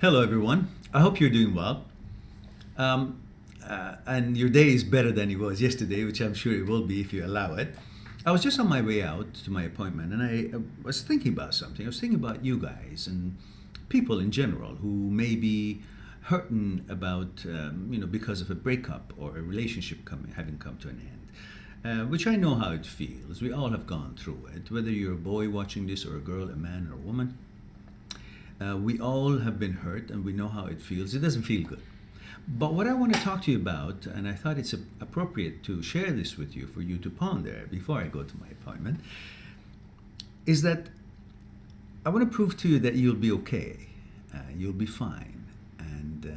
Hello, everyone. I hope you're doing well. Um, and your day is better than it was yesterday, which I'm sure it will be if you allow it. I was just on my way out to my appointment and I was thinking about something. I was thinking about you guys and people in general who may be hurting about, because of a breakup or a relationship having come to an end. Which I know how it feels. We all have gone through it, whether you're a boy watching this or a girl, a man, or a woman. We all have been hurt and we know how it feels. It doesn't feel good. But what I want to talk to you about, and I thought it's appropriate to share this with you for you to ponder before I go to my appointment, is that I want to prove to you that you'll be okay, you'll be fine. And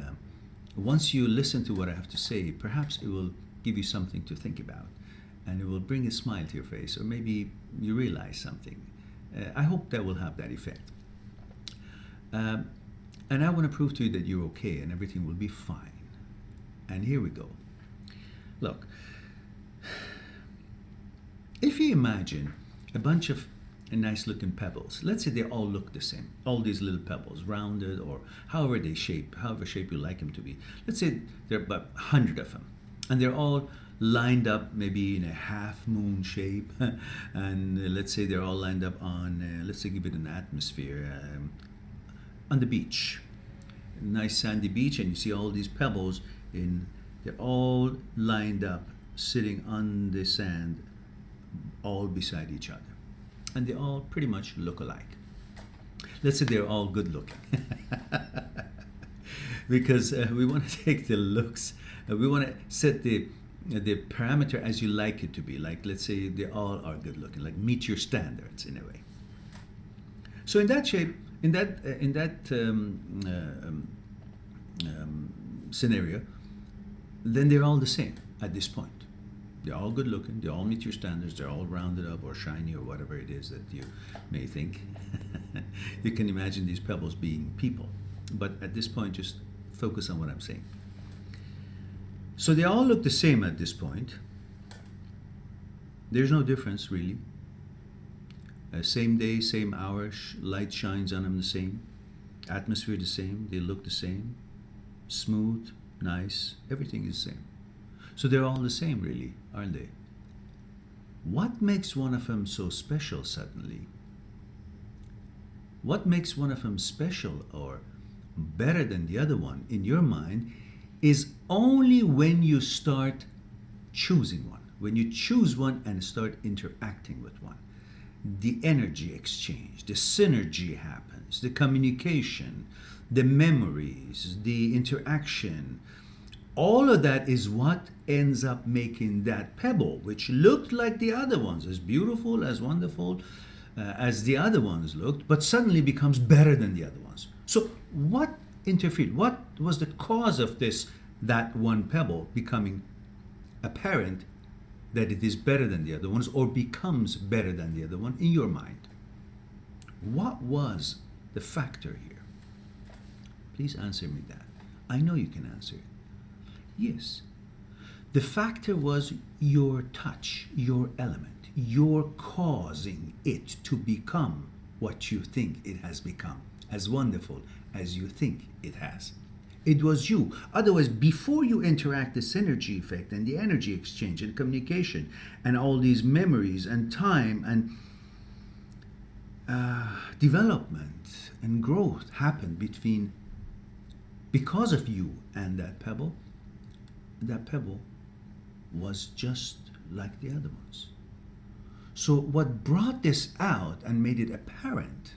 once you listen to what I have to say, perhaps it will give you something to think about and it will bring a smile to your face, or maybe you realize something. I hope that will have that effect. And I want to prove to you that you're okay and everything will be fine. And here we go. Look, if you imagine a bunch of nice looking pebbles, let's say they all look the same, all these little pebbles, rounded or however shape you like them to be. Let's say there are about 100 of them, and they're all lined up maybe in a half moon shape. And let's say they're all lined up on, let's say give it an atmosphere. On the beach, a nice sandy beach, and you see all these pebbles they're all lined up sitting on the sand, all beside each other, and they all pretty much look alike. Let's say they're all good looking. Because we want to take the looks, we want to set the parameter as you like it to be. Like, let's say they all are good looking, like meet your standards in a way. So in that shape, in that scenario, then they're all the same at this point. They're all good looking, they all meet your standards, they're all rounded up or shiny or whatever it is that you may think. You can imagine these pebbles being people. But at this point, just focus on what I'm saying. So they all look the same at this point. There's no difference really. Same day, same hour, light shines on them the same, atmosphere the same, they look the same, smooth, nice, everything is the same. So they're all the same really, aren't they? What makes one of them so special suddenly? What makes one of them special or better than the other one in your mind is only when you start choosing one, when you choose one and start interacting with one. The energy exchange, the synergy happens, the communication, the memories, the interaction. All of that is what ends up making that pebble, which looked like the other ones, as beautiful, as wonderful as the other ones looked, but suddenly becomes better than the other ones. So what interfered? What was the cause of that one pebble becoming apparent that it is better than the other ones or becomes better than the other one in your mind? What was the factor here? Please answer me that. I know you can answer it. Yes. The factor was your touch, your element, your causing it to become what you think it has become, as wonderful as you think it has. It was you. Otherwise, before you interact, the synergy effect and the energy exchange and communication and all these memories and time and development and growth happened because of you and that pebble. That pebble was just like the other ones. So what brought this out and made it apparent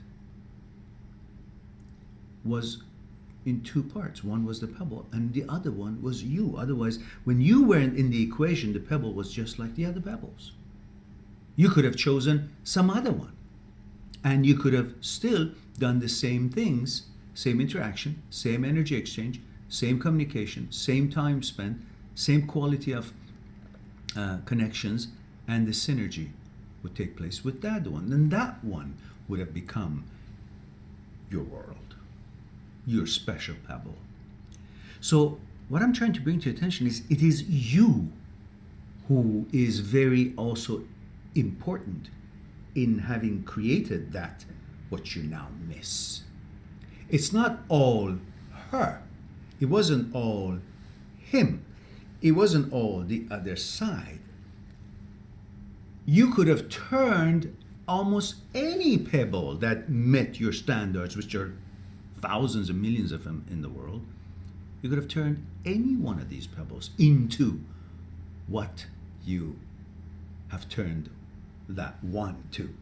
was in two parts. One was the pebble and the other one was you. Otherwise, when you weren't in the equation, the pebble was just like the other pebbles. You could have chosen some other one and you could have still done the same things, same interaction, same energy exchange, same communication, same time spent, same quality of connections, and the synergy would take place with that one. And that one would have become your world, your special pebble. So what I'm trying to bring to your attention is it is you who is very also important in having created that what you now miss. It's not all her. It wasn't all him. It wasn't all the other side. You could have turned almost any pebble that met your standards, which are thousands and millions of them in the world. You could have turned any one of these pebbles into what you have turned that one to.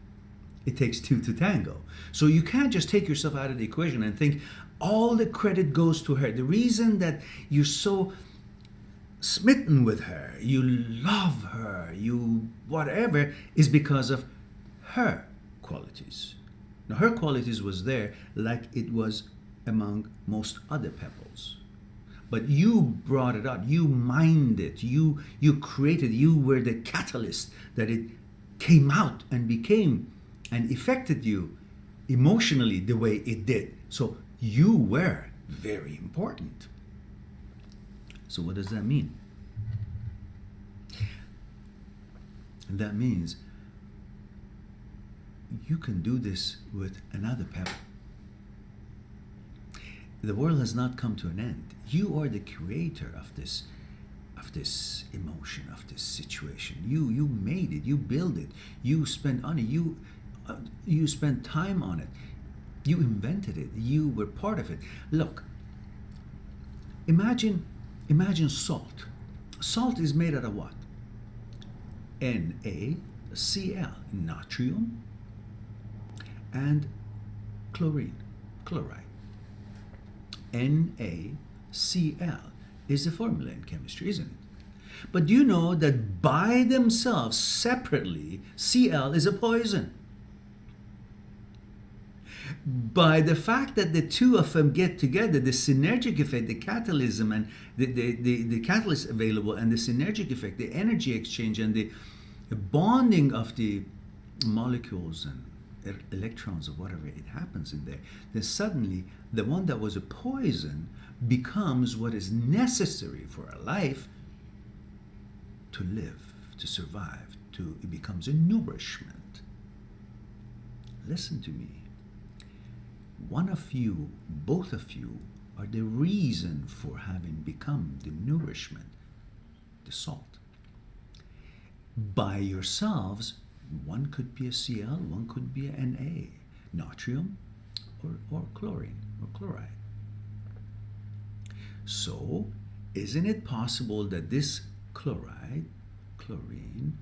It takes two to tango. So you can't just take yourself out of the equation and think all the credit goes to her. The reason that you're so smitten with her, you love her, you whatever, is because of her qualities. Now her qualities was there like it was among most other pebbles. But you brought it out, you mined it, you created, you were the catalyst that it came out and became and affected you emotionally the way it did. So you were very important. So what does that mean? And that means you can do this with another pebble. The world has not come to an end. You are the creator of this emotion, of this situation. You made it, you built it, you spent on it, you spent time on it, you invented it, you were part of it. Look, imagine salt. Salt is made out of what? NaCl, natrium, and chloride. NaCl is the formula in chemistry, isn't it? But do you know that by themselves, separately, Cl is a poison? By the fact that the two of them get together, the synergic effect, the catalysm and the catalyst available, and the synergic effect, the energy exchange and the bonding of the molecules and electrons or whatever, it happens in there, then suddenly the one that was a poison becomes what is necessary for a life to live, to survive, it becomes a nourishment. Listen to me. One of you, both of you, are the reason for having become the nourishment, the salt. By yourselves, one could be a Cl, one could be an Na, natrium or chlorine or chloride. So, isn't it possible that this chloride, chlorine,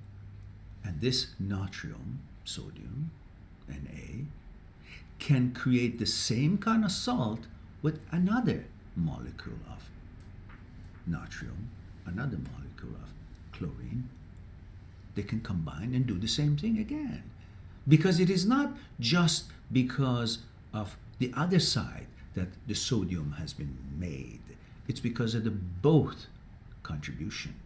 and this natrium, sodium, Na, can create the same kind of salt with another molecule of natrium, another molecule of chlorine? They can combine and do the same thing again. Because it is not just because of the other side that the sodium has been made. It's because of the both contribution.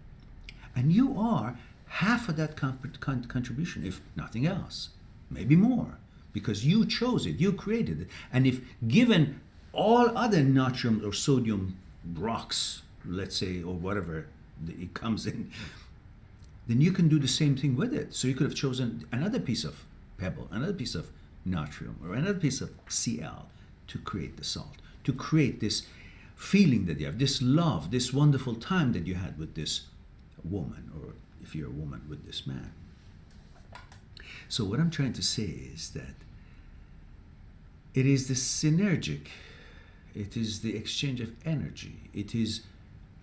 And you are half of that contribution, if nothing else, maybe more, because you chose it, you created it. And if given all other natrium or sodium rocks, let's say, or whatever it comes in, then you can do the same thing with it. So you could have chosen another piece of pebble, another piece of natrium, or another piece of Cl to create the salt, to create this feeling that you have, this love, this wonderful time that you had with this woman, or if you're a woman, with this man. So what I'm trying to say is that it is the synergic, it is the exchange of energy, it is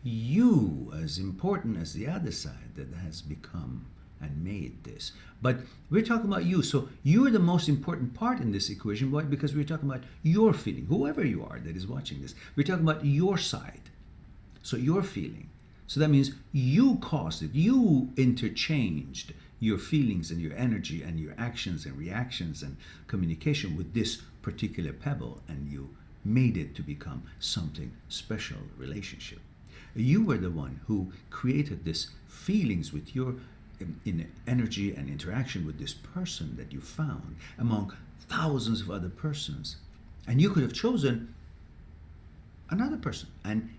you as important as the other side that has become and made this. But we're talking about you, so you're the most important part in this equation. Why? Because we're talking about your feeling, whoever you are that is watching this. We're talking about your side, so your feeling. So that means you caused it, you interchanged your feelings and your energy and your actions and reactions and communication with this particular pebble, and you made it to become something special relationship. You were the one who created this feelings with your in energy and interaction with this person that you found among thousands of other persons. And you could have chosen another person, and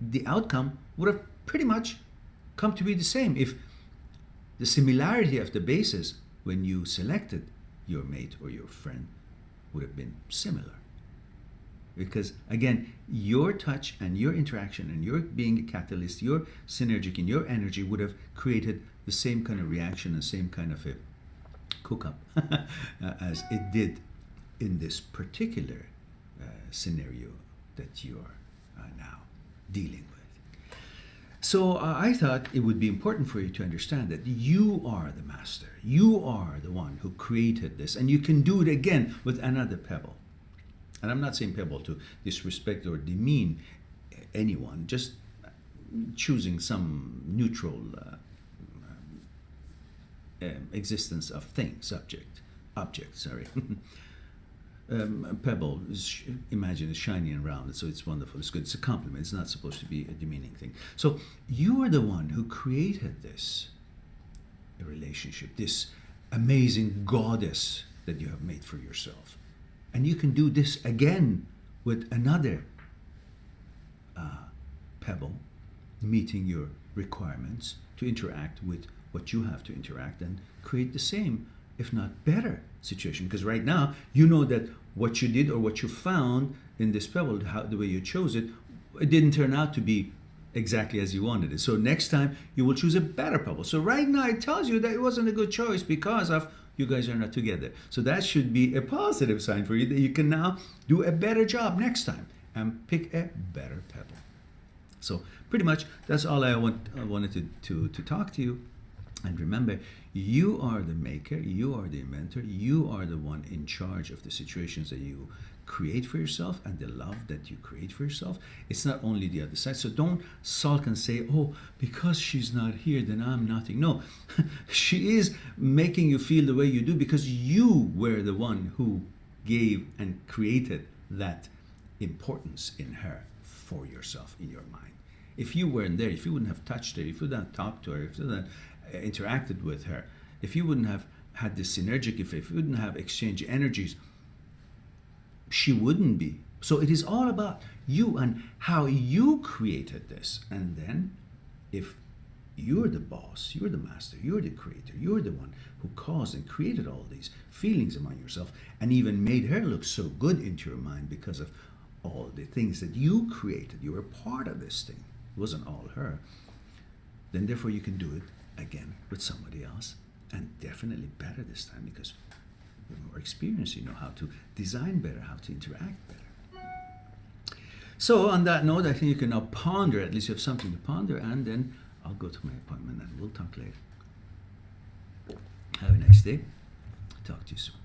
the outcome would have pretty much come to be the same if the similarity of the basis when you selected your mate or your friend would have been similar. because again, your touch and your interaction and your being a catalyst, your synergic and your energy would have created the same kind of reaction and same kind of a cook up as it did in this particular scenario that you are now dealing with. So I thought it would be important for you to understand that you are the master. You are the one who created this, and you can do it again with another pebble. And I'm not saying pebble to disrespect or demean anyone, just choosing some neutral existence of thing, object, sorry. Pebble, imagine it's shiny and round, so it's wonderful, it's good, it's a compliment, it's not supposed to be a demeaning thing. So you are the one who created this relationship, this amazing goddess that you have made for yourself. And you can do this again with another pebble, meeting your requirements to interact with what you have to interact and create the same, if not better, situation. Because right now, you know that what you did or what you found in this pebble, the way you chose it, it didn't turn out to be exactly as you wanted it. So next time, you will choose a better pebble. So right now, it tells you that it wasn't a good choice because of you guys are not together. So that should be a positive sign for you that you can now do a better job next time and pick a better pebble. So pretty much that's all I wanted to talk to you. And remember, you are the maker, you are the inventor, you are the one in charge of the situations that you create for yourself and the love that you create for yourself. It's not only the other side. So don't sulk and say, oh, because she's not here, then I'm nothing. No, she is making you feel the way you do because you were the one who gave and created that importance in her for yourself in your mind. If you weren't there, if you wouldn't have touched her, if you wouldn't have talked to her, if you wouldn't have interacted with her, if you wouldn't have had this synergic effect, if you wouldn't have exchanged energies, she wouldn't be. So it is all about you and how you created this. And then if you're the boss, you're the master, you're the creator, you're the one who caused and created all these feelings among yourself and even made her look so good into your mind because of all the things that you created. You were part of this thing. It wasn't all her. Then therefore you can do it again with somebody else, and definitely better this time because you're more experienced, you know how to design better, how to interact better. So on that note, I think you can now ponder, at least you have something to ponder, and then I'll go to my appointment and we'll talk later. Have a nice day. Talk to you soon.